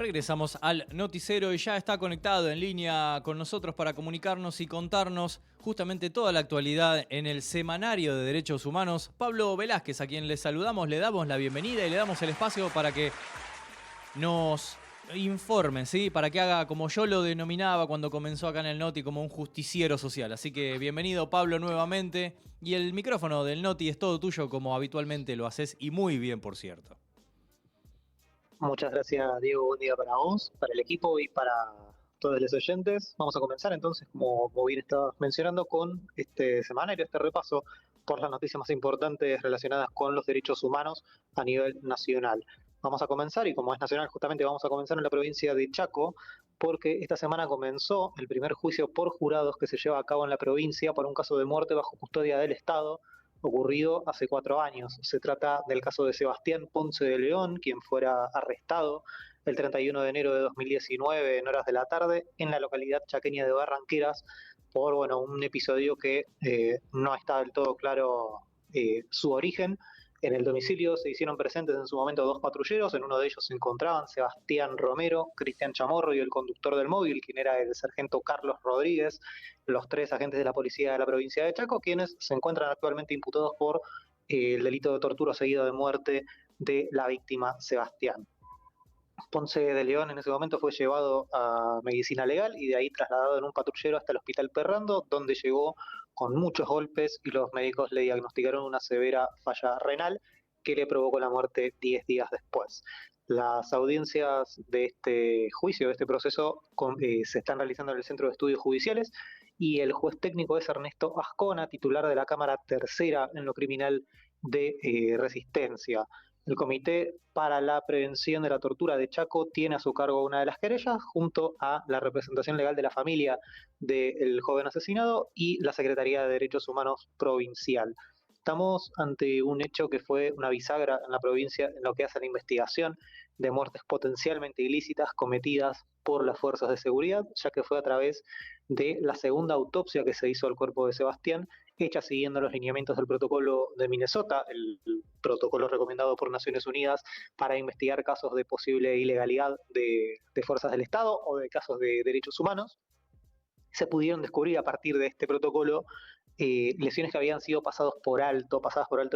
Regresamos al noticiero y ya está conectado en línea con nosotros para comunicarnos y contarnos justamente toda la actualidad en el Semanario de Derechos Humanos. Pablo Velázquez, a quien le saludamos, le damos la bienvenida y le damos el espacio para que nos informen, ¿sí? Para que haga, como yo lo denominaba cuando comenzó acá en el Noti, como un justiciero social. Así que bienvenido, Pablo, nuevamente. Y el micrófono del Noti es todo tuyo, como habitualmente lo haces, y muy bien, por cierto. Muchas gracias, Diego. Buen día para vos, para el equipo y para todos los oyentes. Vamos a comenzar entonces, como bien estabas mencionando, con este semanario, este repaso por las noticias más importantes relacionadas con los derechos humanos a nivel nacional. Vamos a comenzar, y como es nacional, justamente vamos a comenzar en la provincia de Chaco, porque esta semana comenzó el primer juicio por jurados que se lleva a cabo en la provincia por un caso de muerte bajo custodia del Estado ocurrido hace 4 años. Se trata del caso de Sebastián Ponce de León, quien fuera arrestado el 31 de enero de 2019 en horas de la tarde en la localidad chaqueña de Barranqueras por un episodio que no está del todo claro su origen. En el domicilio se hicieron presentes en su momento 2 patrulleros, en uno de ellos se encontraban Sebastián Romero, Cristian Chamorro y el conductor del móvil, quien era el sargento Carlos Rodríguez, los 3 agentes de la policía de la provincia de Chaco, quienes se encuentran actualmente imputados por el delito de tortura seguido de muerte de la víctima Sebastián. Ponce de León en ese momento fue llevado a medicina legal y de ahí trasladado en un patrullero hasta el hospital Perrando, donde llegó con muchos golpes y los médicos le diagnosticaron una severa falla renal que le provocó la muerte 10 días después. Las audiencias de este juicio, de este proceso, se están realizando en el Centro de Estudios Judiciales y el juez técnico es Ernesto Ascona, titular de la Cámara Tercera en lo criminal de Resistencia. El Comité para la Prevención de la Tortura de Chaco tiene a su cargo una de las querellas, junto a la representación legal de la familia del joven asesinado y la Secretaría de Derechos Humanos Provincial. Estamos ante un hecho que fue una bisagra en la provincia en lo que hace a la investigación de muertes potencialmente ilícitas cometidas por las fuerzas de seguridad, ya que fue a través de la segunda autopsia que se hizo al cuerpo de Sebastián, hecha siguiendo los lineamientos del protocolo de Minnesota, el protocolo recomendado por Naciones Unidas para investigar casos de posible ilegalidad de fuerzas del Estado o de casos de derechos humanos. Se pudieron descubrir a partir de este protocolo lesiones que habían sido pasadas por alto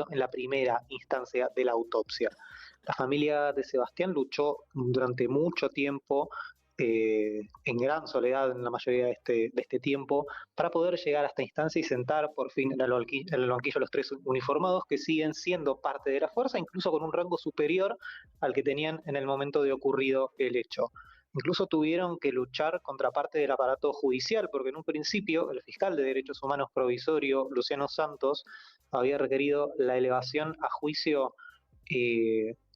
en la primera instancia de la autopsia. La familia de Sebastián luchó durante mucho tiempo, en gran soledad en la mayoría de este tiempo, para poder llegar a esta instancia y sentar por fin en el banquillo a los 3 uniformados que siguen siendo parte de la fuerza, incluso con un rango superior al que tenían en el momento de ocurrido el hecho. Incluso tuvieron que luchar contra parte del aparato judicial, porque en un principio el fiscal de Derechos Humanos provisorio, Luciano Santos, había requerido la elevación a juicio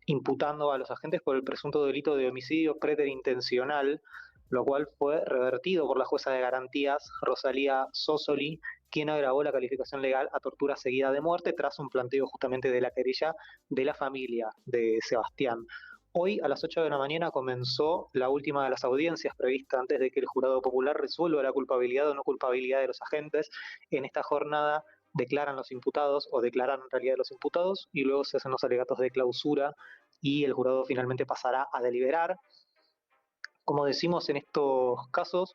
imputando a los agentes por el presunto delito de homicidio preterintencional, lo cual fue revertido por la jueza de garantías, Rosalía Sosoli, quien agravó la calificación legal a tortura seguida de muerte tras un planteo justamente de la querella de la familia de Sebastián. Hoy a las 8 de la mañana comenzó la última de las audiencias prevista antes de que el jurado popular resuelva la culpabilidad o no culpabilidad de los agentes. En esta jornada declaran los imputados o declaran en realidad los imputados y luego se hacen los alegatos de clausura y el jurado finalmente pasará a deliberar. Como decimos en estos casos,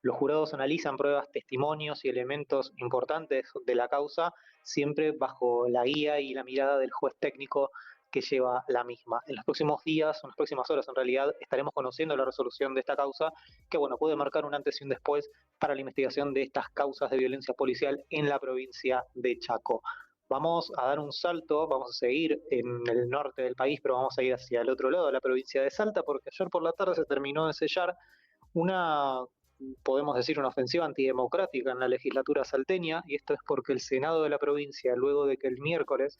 los jurados analizan pruebas, testimonios y elementos importantes de la causa, siempre bajo la guía y la mirada del juez técnico que lleva la misma. En los próximos días, o en las próximas horas en realidad, estaremos conociendo la resolución de esta causa, que puede marcar un antes y un después para la investigación de estas causas de violencia policial en la provincia de Chaco. Vamos a dar un salto, vamos a seguir en el norte del país, pero vamos a ir hacia el otro lado, de la provincia de Salta, porque ayer por la tarde se terminó de sellar una, podemos decir, una ofensiva antidemocrática en la legislatura salteña, y esto es porque el Senado de la provincia, luego de que el miércoles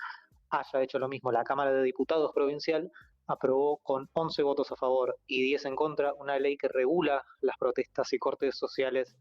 haya hecho lo mismo la Cámara de Diputados provincial, aprobó con 11 votos a favor y 10 en contra una ley que regula las protestas y cortes sociales,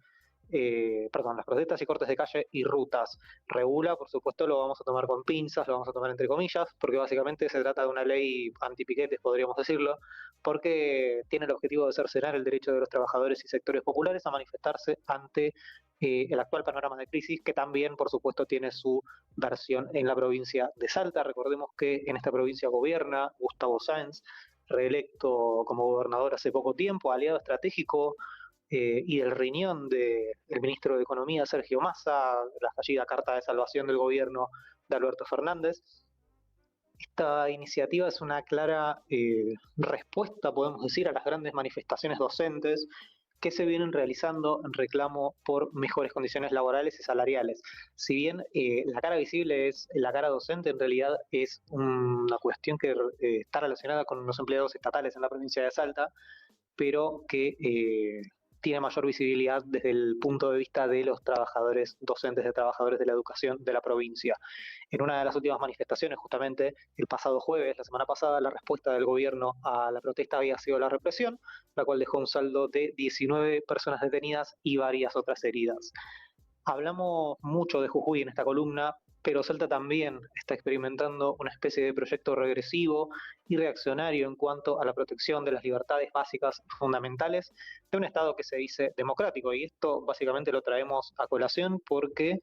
las protestas y cortes de calle y rutas. Regula, por supuesto, lo vamos a tomar con pinzas, lo vamos a tomar entre comillas, porque básicamente se trata de una ley antipiquetes, podríamos decirlo, porque tiene el objetivo de cercenar el derecho de los trabajadores y sectores populares a manifestarse ante el actual panorama de crisis, que también, por supuesto, tiene su versión en la provincia de Salta. Recordemos que en esta provincia gobierna Gustavo Sáenz, reelecto como gobernador hace poco tiempo, aliado estratégico y el riñón del ministro de Economía, Sergio Massa, la fallida carta de salvación del gobierno de Alberto Fernández. Esta iniciativa es una clara respuesta, podemos decir, a las grandes manifestaciones docentes que se vienen realizando en reclamo por mejores condiciones laborales y salariales. Si bien la cara visible es la cara docente, en realidad es una cuestión que está relacionada con los empleados estatales en la provincia de Salta, pero que tiene mayor visibilidad desde el punto de vista de los trabajadores docentes, de trabajadores de la educación de la provincia. En una de las últimas manifestaciones, justamente el pasado jueves, la semana pasada, la respuesta del gobierno a la protesta había sido la represión, la cual dejó un saldo de 19 personas detenidas y varias otras heridas. Hablamos mucho de Jujuy en esta columna, pero Salta también está experimentando una especie de proyecto regresivo y reaccionario en cuanto a la protección de las libertades básicas fundamentales de un Estado que se dice democrático. Y esto básicamente lo traemos a colación porque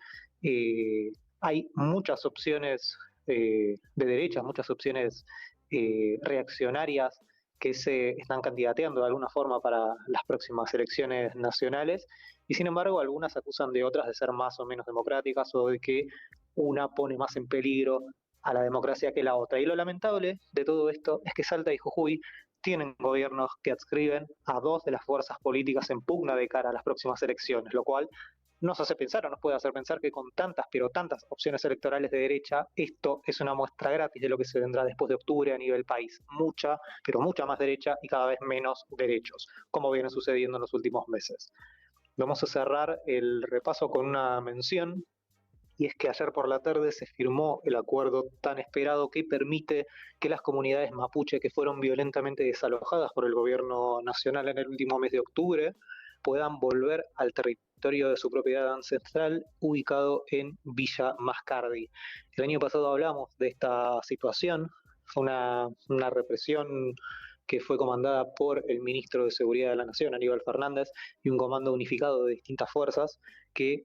hay muchas opciones de derecha, muchas opciones reaccionarias que se están candidateando de alguna forma para las próximas elecciones nacionales, y sin embargo algunas acusan de otras de ser más o menos democráticas o de que una pone más en peligro a la democracia que la otra. Y lo lamentable de todo esto es que Salta y Jujuy tienen gobiernos que adscriben a dos de las fuerzas políticas en pugna de cara a las próximas elecciones, lo cual nos hace pensar o nos puede hacer pensar que con tantas, pero tantas opciones electorales de derecha, esto es una muestra gratis de lo que se vendrá después de octubre a nivel país. Mucha, pero mucha más derecha y cada vez menos derechos, como viene sucediendo en los últimos meses. Vamos a cerrar el repaso con una mención, y es que ayer por la tarde se firmó el acuerdo tan esperado que permite que las comunidades mapuche que fueron violentamente desalojadas por el gobierno nacional en el último mes de octubre puedan volver al territorio de su propiedad ancestral ubicado en Villa Mascardi. El año pasado hablamos de esta situación, fue una represión que fue comandada por el ministro de Seguridad de la Nación, Aníbal Fernández, y un comando unificado de distintas fuerzas que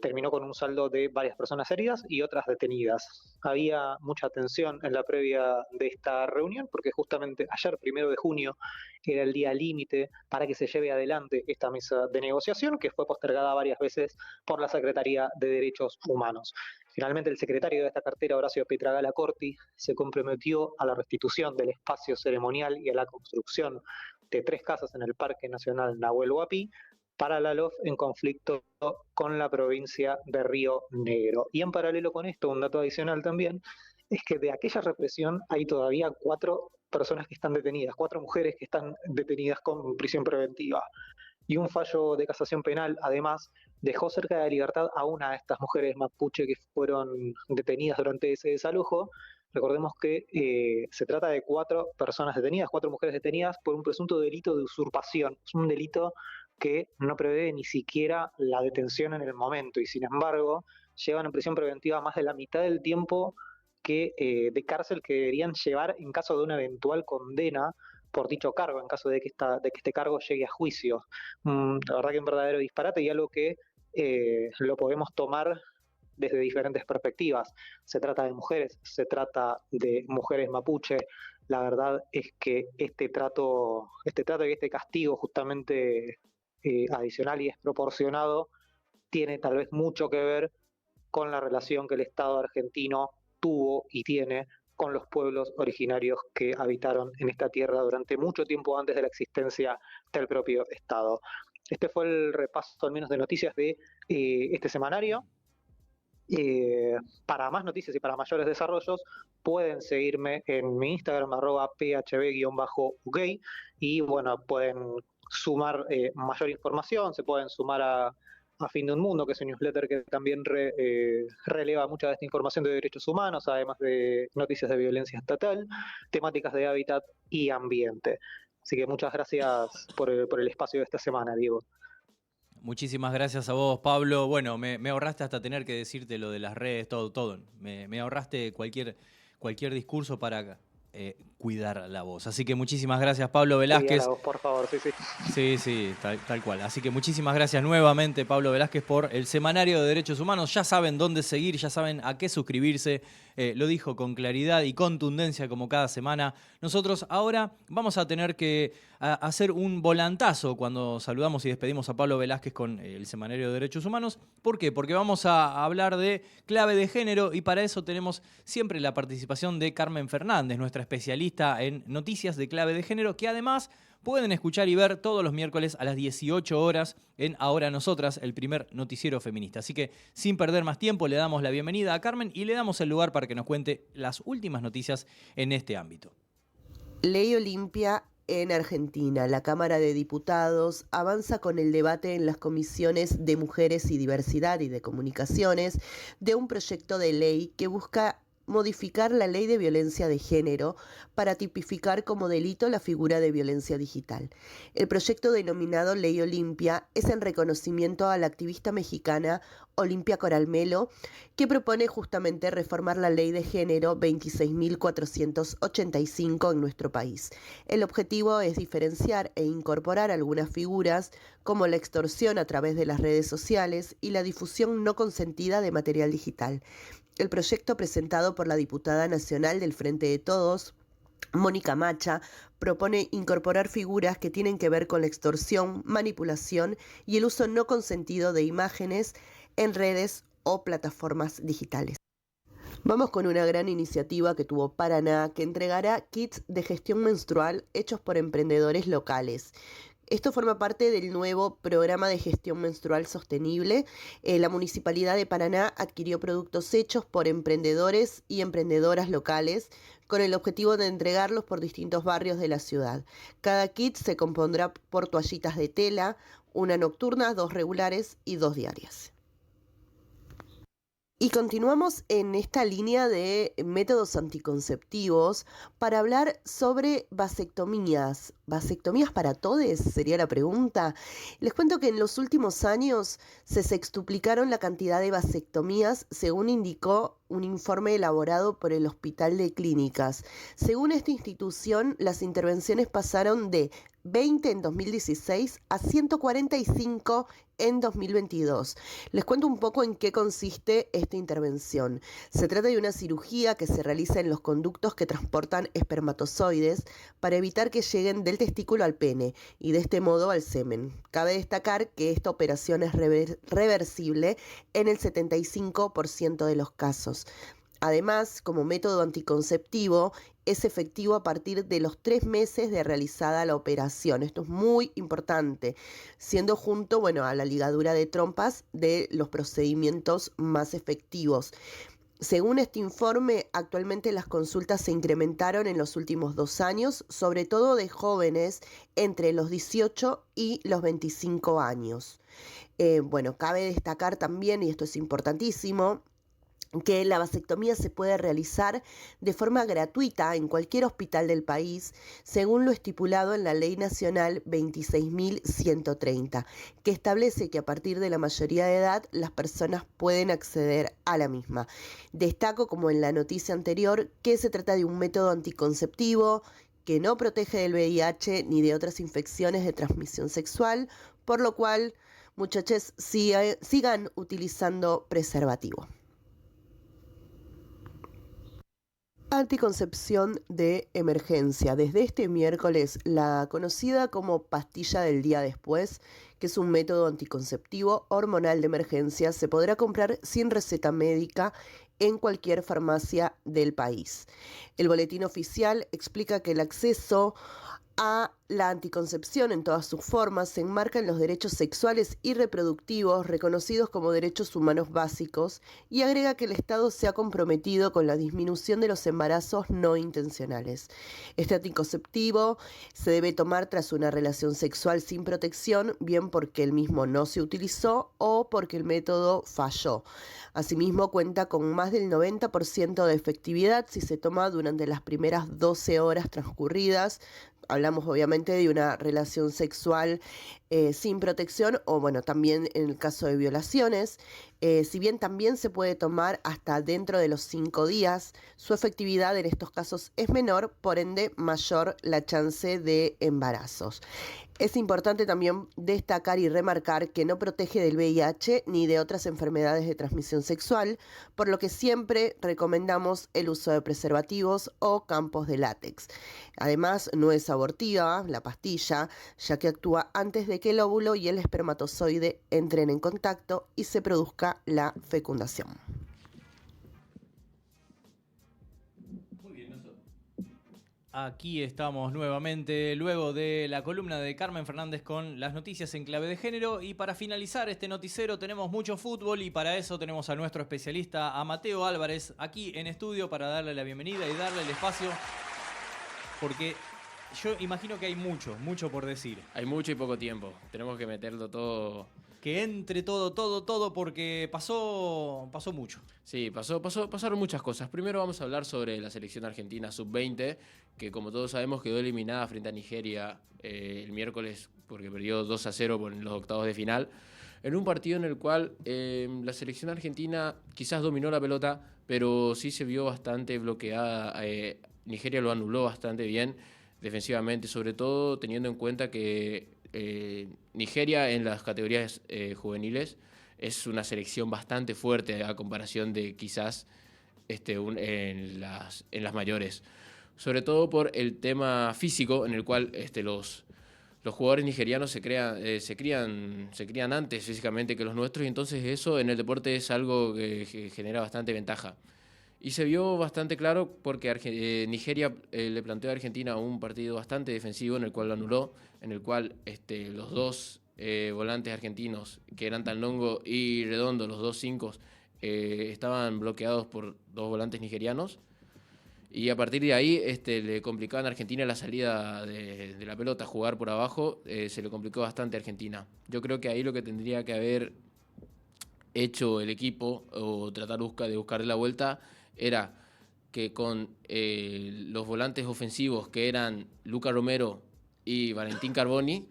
terminó con un saldo de varias personas heridas y otras detenidas. Había mucha tensión en la previa de esta reunión porque justamente ayer, 1 de junio, era el día límite para que se lleve adelante esta mesa de negociación que fue postergada varias veces por la Secretaría de Derechos Humanos. Finalmente, el secretario de esta cartera, Horacio Pietragala Corti, se comprometió a la restitución del espacio ceremonial y a la construcción de 3 casas en el Parque Nacional Nahuel Huapi para la LOF en conflicto con la provincia de Río Negro. Y en paralelo con esto, un dato adicional también, es que de aquella represión hay todavía 4 personas que están detenidas, 4 mujeres que están detenidas con prisión preventiva. Y un fallo de casación penal, además, dejó cerca de libertad a una de estas mujeres mapuche que fueron detenidas durante ese desalojo. Recordemos que se trata de 4 personas detenidas, 4 mujeres detenidas por un presunto delito de usurpación. Es un delito que no prevé ni siquiera la detención en el momento y sin embargo llevan en prisión preventiva más de la mitad del tiempo de cárcel que deberían llevar en caso de una eventual condena por dicho cargo, en caso de que este cargo llegue a juicio. La verdad que es un verdadero disparate y algo que lo podemos tomar desde diferentes perspectivas. Se trata de mujeres, se trata de mujeres mapuche. La verdad es que este trato y este castigo justamente adicional y desproporcionado tiene tal vez mucho que ver con la relación que el Estado argentino tuvo y tiene con los pueblos originarios que habitaron en esta tierra durante mucho tiempo antes de la existencia del propio Estado. Este fue el repaso al menos de noticias de este semanario. Para más noticias y para mayores desarrollos pueden seguirme en mi Instagram @phb_uk y bueno, pueden sumar mayor información, se pueden sumar a Fin de un Mundo, que es un newsletter que también releva mucha de esta información de derechos humanos, además de noticias de violencia estatal, temáticas de hábitat y ambiente. Así que muchas gracias por el espacio de esta semana, Diego. Muchísimas gracias a vos, Pablo. Bueno, me ahorraste hasta tener que decirte lo de las redes, todo. Me ahorraste cualquier discurso para cuidar la voz. Así que muchísimas gracias, Pablo Cuida Velázquez. la voz, por favor, sí. Sí, tal cual. Así que muchísimas gracias nuevamente, Pablo Velázquez, por el Semanario de Derechos Humanos. Ya saben dónde seguir, ya saben a qué suscribirse. Lo dijo con claridad y contundencia como cada semana. Nosotros ahora vamos a tener que hacer un volantazo cuando saludamos y despedimos a Pablo Velázquez con el Semanario de Derechos Humanos. ¿Por qué? Porque vamos a hablar de clave de género y para eso tenemos siempre la participación de Carmen Fernández, nuestra especialista en noticias de clave de género, que además pueden escuchar y ver todos los miércoles a las 18 horas en Ahora Nosotras, el primer noticiero feminista. Así que, sin perder más tiempo, le damos la bienvenida a Carmen y le damos el lugar para que nos cuente las últimas noticias en este ámbito. Ley Olimpia en Argentina. La Cámara de Diputados avanza con el debate en las comisiones de Mujeres y Diversidad y de Comunicaciones de un proyecto de ley que busca modificar la ley de violencia de género para tipificar como delito la figura de violencia digital. El proyecto denominado Ley Olimpia es en reconocimiento a la activista mexicana Olimpia Coral Melo, que propone justamente reformar la ley de género 26.485 en nuestro país. El objetivo es diferenciar e incorporar algunas figuras como la extorsión a través de las redes sociales y la difusión no consentida de material digital. El proyecto presentado por la diputada nacional del Frente de Todos, Mónica Macha, propone incorporar figuras que tienen que ver con la extorsión, manipulación y el uso no consentido de imágenes en redes o plataformas digitales. Vamos con una gran iniciativa que tuvo Paraná, que entregará kits de gestión menstrual hechos por emprendedores locales. Esto forma parte del nuevo programa de gestión menstrual sostenible. La Municipalidad de Paraná adquirió productos hechos por emprendedores y emprendedoras locales con el objetivo de entregarlos por distintos barrios de la ciudad. Cada kit se compondrá por toallitas de tela, una nocturna, 2 regulares y 2 diarias. Y continuamos en esta línea de métodos anticonceptivos para hablar sobre vasectomías. ¿Vasectomías para todes? Sería la pregunta. Les cuento que en los últimos años se sextuplicaron la cantidad de vasectomías, según indicó un informe elaborado por el Hospital de Clínicas. Según esta institución, las intervenciones pasaron de 20 en 2016 a 145 en 2022. Les cuento un poco en qué consiste esta intervención. Se trata de una cirugía que se realiza en los conductos que transportan espermatozoides para evitar que lleguen del testículo al pene y de este modo al semen. Cabe destacar que esta operación es reversible en el 75% de los casos. Además, como método anticonceptivo, es efectivo a partir de los 3 meses de realizada la operación. Esto es muy importante, siendo junto, a la ligadura de trompas de los procedimientos más efectivos. Según este informe, actualmente las consultas se incrementaron en los últimos 2 años, sobre todo de jóvenes entre los 18 y los 25 años. Cabe destacar también, y esto es importantísimo, que la vasectomía se puede realizar de forma gratuita en cualquier hospital del país, según lo estipulado en la Ley Nacional 26.130, que establece que a partir de la mayoría de edad las personas pueden acceder a la misma. Destaco, como en la noticia anterior, que se trata de un método anticonceptivo que no protege del VIH ni de otras infecciones de transmisión sexual, por lo cual, muchachos, sigan utilizando preservativo. Anticoncepción de emergencia. Desde este miércoles, la conocida como pastilla del día después, que es un método anticonceptivo hormonal de emergencia, se podrá comprar sin receta médica en cualquier farmacia del país. El boletín oficial explica que el acceso a la anticoncepción en todas sus formas se enmarca en los derechos sexuales y reproductivos reconocidos como derechos humanos básicos y agrega que el Estado se ha comprometido con la disminución de los embarazos no intencionales. Este anticonceptivo se debe tomar tras una relación sexual sin protección, bien porque el mismo no se utilizó o porque el método falló. Asimismo, cuenta con más del 90% de efectividad si se toma durante las primeras 12 horas transcurridas. Hablamos obviamente de una relación sexual sin protección o también en el caso de violaciones. Si bien también se puede tomar hasta dentro de los 5 días, su efectividad en estos casos es menor, por ende mayor la chance de embarazos. Es importante también destacar y remarcar que no protege del VIH ni de otras enfermedades de transmisión sexual, por lo que siempre recomendamos el uso de preservativos o campos de látex. Además, no es abortiva la pastilla, ya que actúa antes de que el óvulo y el espermatozoide entren en contacto y se produzca la fecundación. Aquí estamos nuevamente, luego de la columna de Carmen Fernández con las noticias en clave de género. Y para finalizar este noticiero tenemos mucho fútbol y para eso tenemos a nuestro especialista, a Mateo Álvarez, aquí en estudio para darle la bienvenida y darle el espacio, porque yo imagino que hay mucho por decir. Hay mucho y poco tiempo, tenemos que meterlo todo. Que entre todo, porque pasó mucho. Sí, pasaron muchas cosas. Primero vamos a hablar sobre la selección argentina sub-20, que como todos sabemos quedó eliminada frente a Nigeria el miércoles porque perdió 2-0 en los octavos de final, en un partido en el cual la selección argentina quizás dominó la pelota, pero sí se vio bastante bloqueada. Nigeria lo anuló bastante bien defensivamente, sobre todo teniendo en cuenta que Nigeria en las categorías juveniles es una selección bastante fuerte a comparación de quizás en las mayores. Sobre todo por el tema físico en el cual los jugadores nigerianos se crían antes físicamente que los nuestros, y entonces eso en el deporte es algo que genera bastante ventaja. Y se vio bastante claro porque Nigeria le planteó a Argentina un partido bastante defensivo en el cual lo anuló, en el cual los dos volantes argentinos, que eran Talongo y Redondo, los dos 5, estaban bloqueados por dos volantes nigerianos. Y a partir de ahí le complicaban a Argentina la salida de la pelota, jugar por abajo, se le complicó bastante a Argentina. Yo creo que ahí lo que tendría que haber hecho el equipo, o tratar de buscarle la vuelta, era que con los volantes ofensivos, que eran Luca Romero y Valentín Carboni,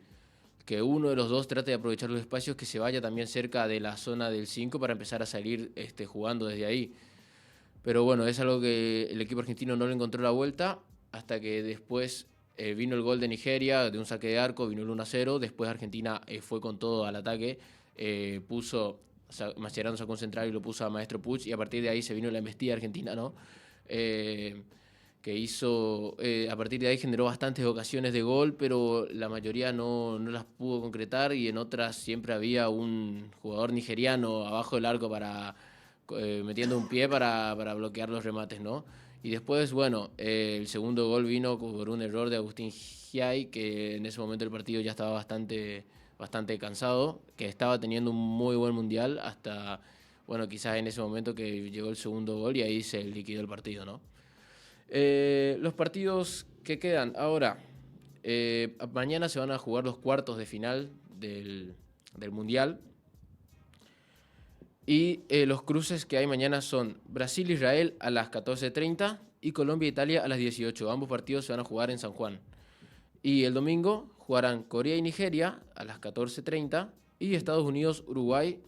que uno de los dos trate de aprovechar los espacios, que se vaya también cerca de la zona del 5 para empezar a salir jugando desde ahí. Pero bueno, es algo que el equipo argentino no le encontró la vuelta, hasta que después vino el gol de Nigeria, de un saque de arco, vino el 1-0, después Argentina fue con todo al ataque, Mascherano sacó un central y lo puso a Maestro Puig, y a partir de ahí se vino la embestida argentina, ¿no? Que hizo, a partir de ahí generó bastantes ocasiones de gol, pero la mayoría no las pudo concretar, y en otras siempre había un jugador nigeriano abajo del arco metiendo un pie para bloquear los remates, ¿no? Y después, bueno, el segundo gol vino por un error de Agustín Giai, que en ese momento el partido ya estaba bastante cansado, que estaba teniendo un muy buen mundial hasta, bueno, quizás en ese momento que llegó el segundo gol y ahí se liquidó el partido, ¿no? Los partidos que quedan ahora, mañana se van a jugar los cuartos de final del mundial, y los cruces que hay mañana son Brasil-Israel a las 14:30 y Colombia-Italia a las 18. Ambos partidos se van a jugar en San Juan. Y el domingo jugarán Corea y Nigeria a las 14:30 y Estados Unidos-Uruguay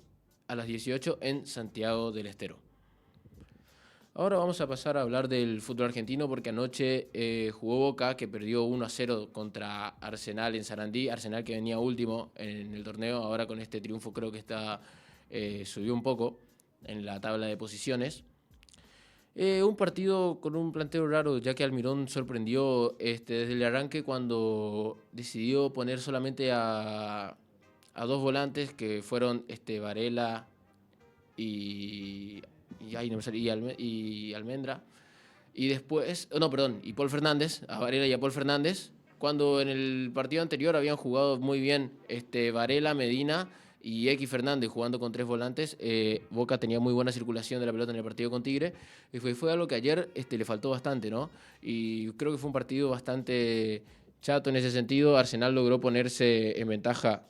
a las 18 en Santiago del Estero. Ahora vamos a pasar a hablar del fútbol argentino, porque anoche jugó Boca, que perdió 1-0 contra Arsenal en Sarandí. Arsenal, que venía último en el torneo, ahora con este triunfo creo que subió un poco en la tabla de posiciones. Un partido con un planteo raro, ya que Almirón sorprendió desde el arranque cuando decidió poner solamente a dos volantes, que fueron Varela y Almendra. Y después, y Paul Fernández, a Varela y a Paul Fernández, cuando en el partido anterior habían jugado muy bien Varela, Medina y X Fernández jugando con 3 volantes. Boca tenía muy buena circulación de la pelota en el partido con Tigre, y fue algo que ayer le faltó bastante, ¿no? Y creo que fue un partido bastante chato en ese sentido. Arsenal logró ponerse en ventaja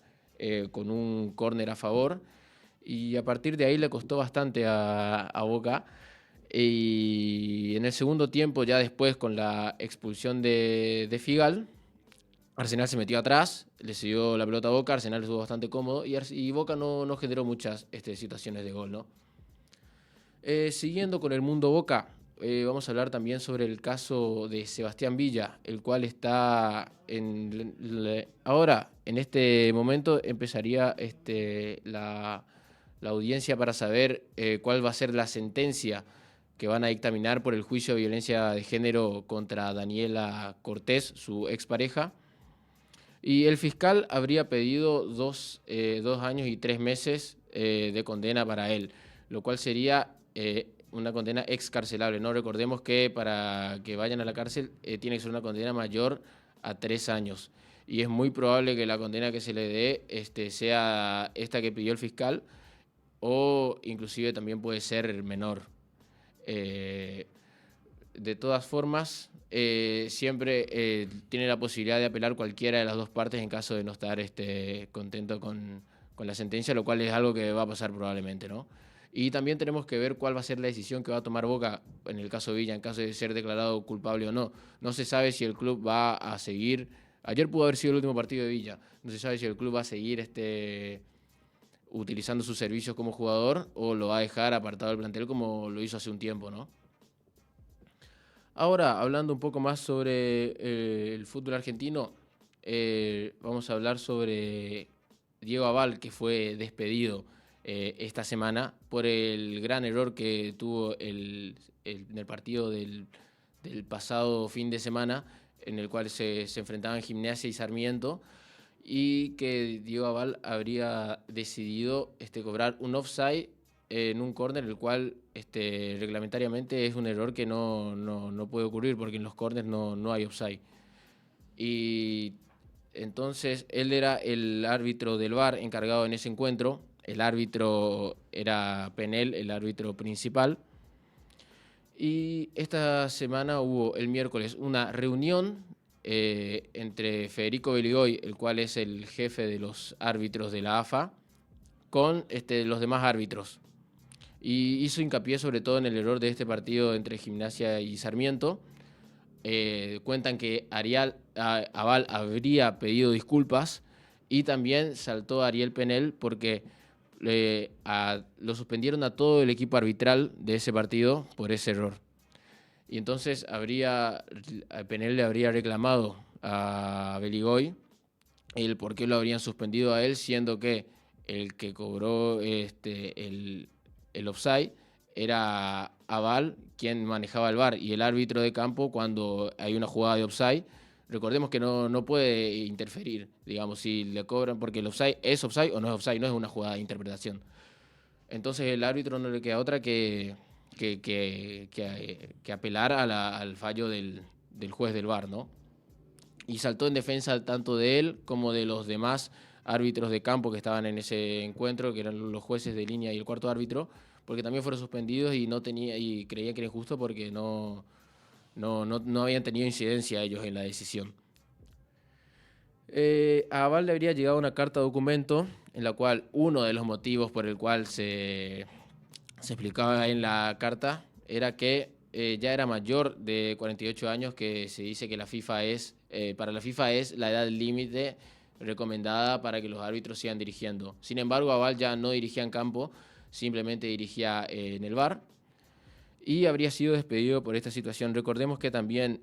con un córner a favor, y a partir de ahí le costó bastante a Boca. Y en el segundo tiempo, ya después con la expulsión de Figal, Arsenal se metió atrás, le cedió la pelota a Boca, Arsenal estuvo bastante cómodo y Boca no generó muchas situaciones de gol, ¿no? Siguiendo con el mundo Boca, vamos a hablar también sobre el caso de Sebastián Villa, el cual está ahora, en este momento, empezaría la audiencia para saber cuál va a ser la sentencia que van a dictaminar por el juicio de violencia de género contra Daniela Cortés, su expareja. Y el fiscal habría pedido 2 años y 3 meses de condena para él, lo cual sería una condena excarcelable. No recordemos que para que vayan a la cárcel tiene que ser una condena mayor a 3 años. Y es muy probable que la condena que se le dé sea esta que pidió el fiscal, o inclusive también puede ser menor. De todas formas, siempre tiene la posibilidad de apelar cualquiera de las dos partes en caso de no estar contento con la sentencia, lo cual es algo que va a pasar probablemente, ¿no? Y también tenemos que ver cuál va a ser la decisión que va a tomar Boca en el caso de Villa, en caso de ser declarado culpable o no. No se sabe si el club va a seguir. Ayer pudo haber sido el último partido de Villa. No se sabe si el club va a seguir utilizando sus servicios como jugador o lo va a dejar apartado del plantel como lo hizo hace un tiempo, ¿no? Ahora, hablando un poco más sobre el fútbol argentino, vamos a hablar sobre Diego Aval, que fue despedido esta semana por el gran error que tuvo en el partido del pasado fin de semana, en el cual se enfrentaban Gimnasia y Sarmiento, y que Diego Aval habría decidido cobrar un offside en un córner, el cual reglamentariamente es un error que no puede ocurrir, porque en los córners no hay offside. Y entonces él era el árbitro del VAR encargado en ese encuentro. El árbitro era Penel, el árbitro principal. Y esta semana hubo el miércoles una reunión entre Federico Beligoy, el cual es el jefe de los árbitros de la AFA, con los demás árbitros. Y hizo hincapié sobre todo en el error de este partido entre Gimnasia y Sarmiento. Cuentan que Aval habría pedido disculpas, y también saltó Ariel Penel porque lo suspendieron a todo el equipo arbitral de ese partido por ese error. Y entonces Penel le habría reclamado a Beligoy el por qué lo habrían suspendido a él, siendo que el que cobró el offside era Aval, quien manejaba el VAR, y el árbitro de campo, cuando hay una jugada de offside, recordemos que no puede interferir, digamos, si le cobran, porque el offside es offside o no es offside, no es una jugada de interpretación. Entonces el árbitro no le queda otra que apelar al fallo del juez del VAR, ¿no? Y saltó en defensa tanto de él como de los demás árbitros de campo que estaban en ese encuentro, que eran los jueces de línea y el cuarto árbitro, porque también fueron suspendidos y creía que era injusto porque no habían tenido incidencia ellos en la decisión. A Aval le habría llegado una carta documento en la cual uno de los motivos por el cual se explicaba en la carta era que ya era mayor de 48 años, que se dice que para la FIFA es la edad límite recomendada para que los árbitros sigan dirigiendo. Sin embargo, Aval ya no dirigía en campo, simplemente dirigía en el VAR, y habría sido despedido por esta situación. Recordemos que también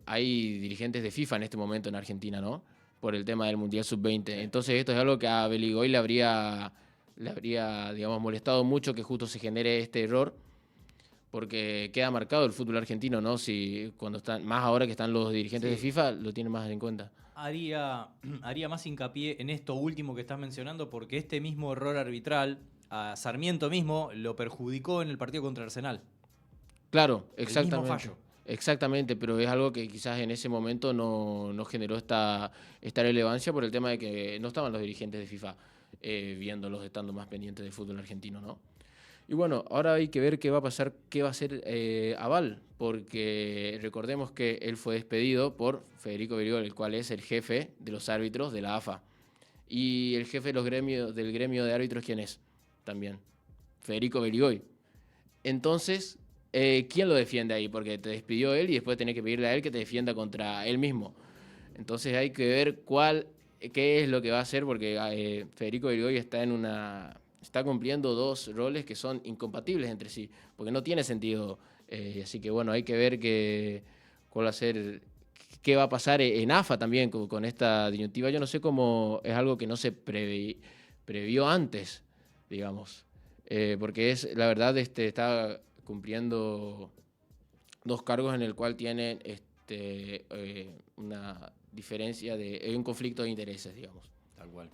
hay dirigentes de FIFA en este momento en Argentina, ¿no? Por el tema del Mundial Sub-20. Entonces esto es algo que a Beligoy le habría, digamos, molestado mucho, que justo se genere este error, porque queda marcado el fútbol argentino, ¿no? Si cuando están, más ahora que están los dirigentes de FIFA, lo tienen más en cuenta. Haría más hincapié en esto último que estás mencionando, porque este mismo error arbitral a Sarmiento mismo lo perjudicó en el partido contra Arsenal. Claro, exactamente. El mismo fallo. Exactamente, pero es algo que quizás en ese momento no generó esta relevancia por el tema de que no estaban los dirigentes de FIFA viéndolos, estando más pendientes del fútbol argentino, ¿no? Y bueno, ahora hay que ver qué va a pasar, qué va a hacer Aval, porque recordemos que él fue despedido por Federico Beligoy, el cual es el jefe de los árbitros de la AFA. Y el jefe de del gremio de árbitros, ¿quién es? También Federico Beligoy. Entonces, ¿quién lo defiende ahí? Porque te despidió él y después tenés que pedirle a él que te defienda contra él mismo. Entonces hay que ver qué es lo que va a hacer, porque Federico Virgoy está cumpliendo dos roles que son incompatibles entre sí, porque no tiene sentido. Así que bueno, hay que ver cuál va a ser, qué va a pasar en AFA también con esta disyuntiva. Yo no sé cómo es algo que no se previó antes, digamos, porque la verdad está cumpliendo dos cargos en el cual tienen una diferencia un conflicto de intereses, digamos. Tal cual.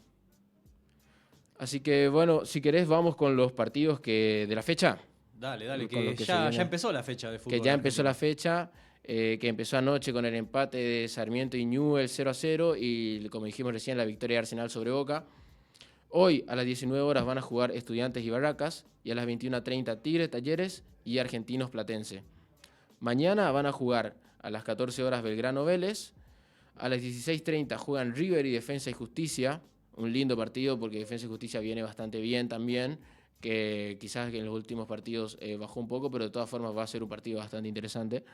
Así que bueno, si querés vamos con los partidos de la fecha. Dale, Con lo que que ya se viene. empezó la fecha de fútbol. Que ya empezó la argentino. fecha, que empezó anoche con el empate de Sarmiento y Newell's 0-0 y, como dijimos recién, la victoria de Arsenal sobre Boca. Hoy a las 19 horas van a jugar Estudiantes y Barracas, y a las 21:30 Tigres, Talleres y Argentinos Platense. Mañana van a jugar a las 14 horas Belgrano Vélez, a las 16:30 juegan River y Defensa y Justicia, un lindo partido porque Defensa y Justicia viene bastante bien también, que quizás en los últimos partidos bajó un poco, pero de todas formas va a ser un partido bastante interesante.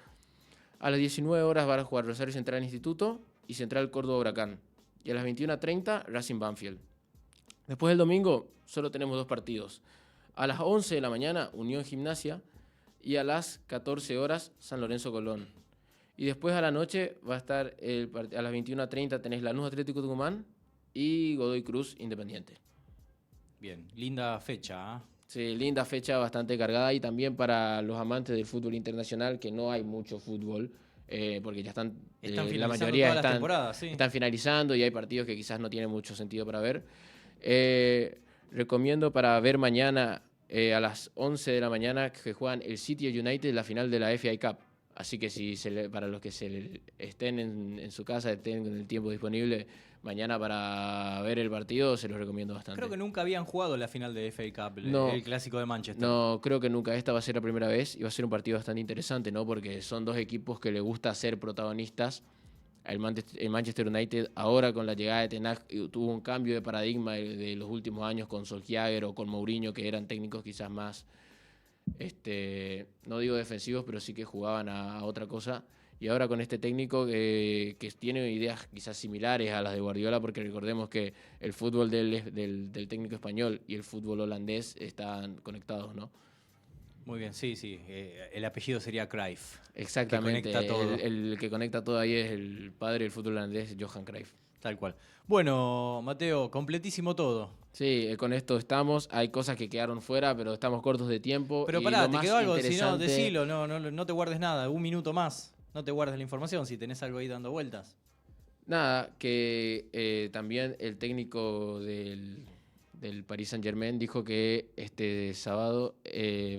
A las 19 horas van a jugar Rosario Central Instituto y Central Córdoba Huracán. Y a las 21:30 Racing Banfield. Después del domingo solo tenemos dos partidos. A las 11 de la mañana Unión Gimnasia y a las 14 horas San Lorenzo Colón. Y después a la noche va a estar a las 21:30 tenés Lanús Atlético Tucumán y Godoy Cruz Independiente. Bien, linda fecha. Sí, linda fecha, bastante cargada, y también para los amantes del fútbol internacional, que no hay mucho fútbol, porque ya están Están la finalizando mayoría todas las temporadas, sí. están finalizando y hay partidos que quizás no tienen mucho sentido para ver. Recomiendo para ver mañana a las 11 de la mañana que juegan el City United la final de la FA Cup. Así que para los que estén en su casa, estén con el tiempo disponible mañana para ver el partido, se los recomiendo bastante. Creo que nunca habían jugado la final de FA Cup, No. el clásico de Manchester. No, creo que nunca. Esta va a ser la primera vez y va a ser un partido bastante interesante, ¿no? Porque son dos equipos que les gusta ser protagonistas. El Manchester United ahora con la llegada de Ten Hag tuvo un cambio de paradigma de los últimos años con Solskjaer o con Mourinho, que eran técnicos quizás más, no digo defensivos, pero sí que jugaban a otra cosa. Y ahora con este técnico que tiene ideas quizás similares a las de Guardiola, porque recordemos que el fútbol del técnico español y el fútbol holandés están conectados, ¿no? Muy bien, sí. El apellido sería Cruyff. Exactamente. Que conecta todo. El que conecta todo ahí es el padre del fútbol holandés, Johan Cruyff. Tal cual. Bueno, Mateo, completísimo todo. Sí, con esto estamos. Hay cosas que quedaron fuera, pero estamos cortos de tiempo. Pero y pará, lo te más quedó algo, si no, interesante- decilo, no te guardes nada, un minuto más. No te guardes la información si tenés algo ahí dando vueltas. Nada, que también el técnico del Paris Saint-Germain dijo que este sábado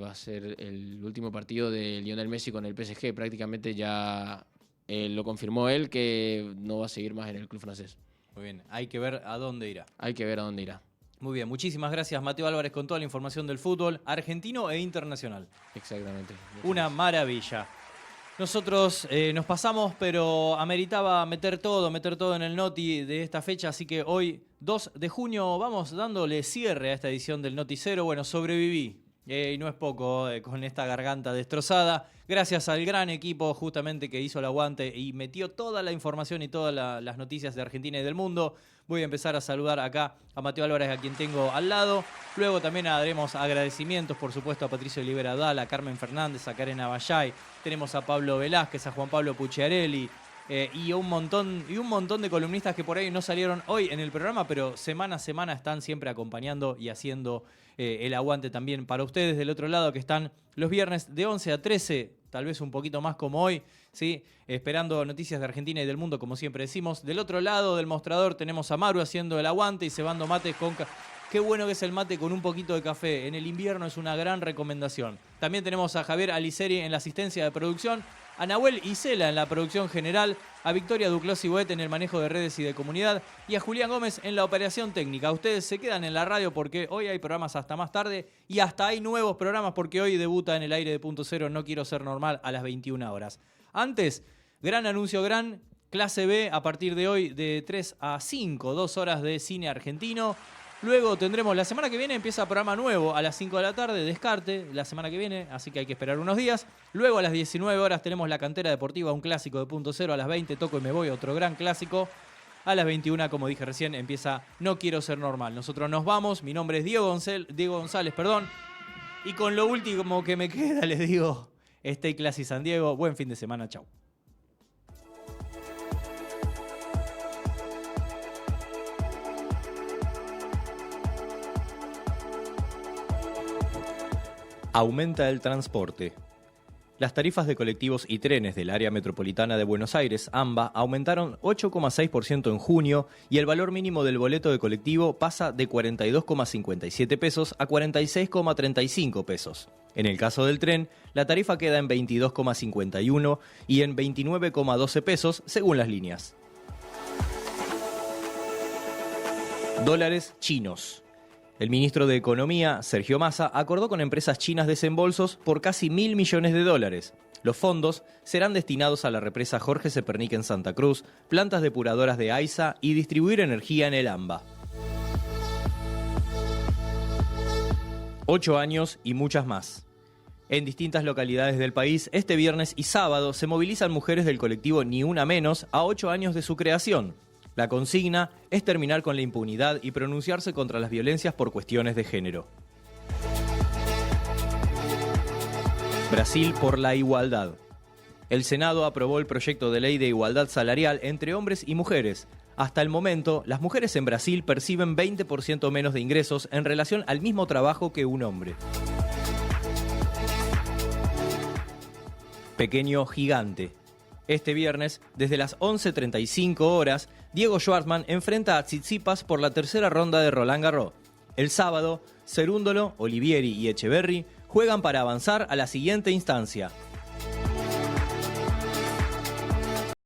va a ser el último partido de Lionel Messi con el PSG. Prácticamente ya lo confirmó él, que no va a seguir más en el club francés. Muy bien, hay que ver a dónde irá. Hay que ver a dónde irá. Muy bien, muchísimas gracias Mateo Álvarez con toda la información del fútbol argentino e internacional. Exactamente. Una maravilla. Nosotros nos pasamos, pero ameritaba meter todo en el noti de esta fecha, así que hoy, 2 de junio, vamos dándole cierre a esta edición del Noticiero. Bueno, sobreviví, y no es poco, con esta garganta destrozada, gracias al gran equipo justamente que hizo el aguante y metió toda la información y todas las noticias de Argentina y del mundo. Voy a empezar a saludar acá a Mateo Álvarez, a quien tengo al lado. Luego también haremos agradecimientos, por supuesto, a Patricio Olivera Dal, a Carmen Fernández, a Karen Avallay. Tenemos a Pablo Velázquez, a Juan Pablo Pucciarelli y un montón de columnistas que por ahí no salieron hoy en el programa, pero semana a semana están siempre acompañando y haciendo el aguante también para ustedes del otro lado, que están los viernes de 11 a 13, tal vez un poquito más como hoy, ¿sí? Esperando noticias de Argentina y del mundo, como siempre decimos. Del otro lado del mostrador tenemos a Maru haciendo el aguante y cebando mates con... Qué bueno que es el mate con un poquito de café. En el invierno es una gran recomendación. También tenemos a Javier Aliceri en la asistencia de producción, a Nahuel Isela en la producción general, a Victoria Duclos Boet en el manejo de redes y de comunidad y a Julián Gómez en la operación técnica. Ustedes se quedan en la radio porque hoy hay programas hasta más tarde y hasta hay nuevos programas porque hoy debuta en el aire de Punto Cero No Quiero Ser Normal a las 21 horas. Antes, gran anuncio, clase B a partir de hoy de 3 a 5, 2 horas de cine argentino. Luego tendremos, la semana que viene empieza programa nuevo a las 5 de la tarde, Descarte, la semana que viene, así que hay que esperar unos días. Luego a las 19 horas tenemos La Cantera Deportiva, un clásico de Punto Cero. A las 20 Toco y Me Voy, otro gran clásico. A las 21, como dije recién, empieza No Quiero Ser Normal. Nosotros nos vamos, mi nombre es Diego González, y con lo último que me queda les digo, Stay Classy San Diego, buen fin de semana, chau. Aumenta el transporte. Las tarifas de colectivos y trenes del área metropolitana de Buenos Aires, AMBA, aumentaron 8,6% en junio y el valor mínimo del boleto de colectivo pasa de 42,57 pesos a 46,35 pesos. En el caso del tren, la tarifa queda en 22,51 y en 29,12 pesos según las líneas. Dólares chinos. El ministro de Economía, Sergio Massa, acordó con empresas chinas desembolsos por casi $1.000 millones. Los fondos serán destinados a la represa Jorge Zepernik en Santa Cruz, plantas depuradoras de AISA y distribuir energía en el AMBA. 8 años y muchas más. En distintas localidades del país, este viernes y sábado se movilizan mujeres del colectivo Ni Una Menos a 8 años de su creación. La consigna es terminar con la impunidad y pronunciarse contra las violencias por cuestiones de género. Brasil por la igualdad. El Senado aprobó el proyecto de ley de igualdad salarial entre hombres y mujeres. Hasta el momento, las mujeres en Brasil perciben 20% menos de ingresos en relación al mismo trabajo que un hombre. Pequeño gigante. Este viernes, desde las 11:35 horas, Diego Schwartzman enfrenta a Tsitsipas por la tercera ronda de Roland Garros. El sábado, Cerúndolo, Olivieri y Echeverry juegan para avanzar a la siguiente instancia.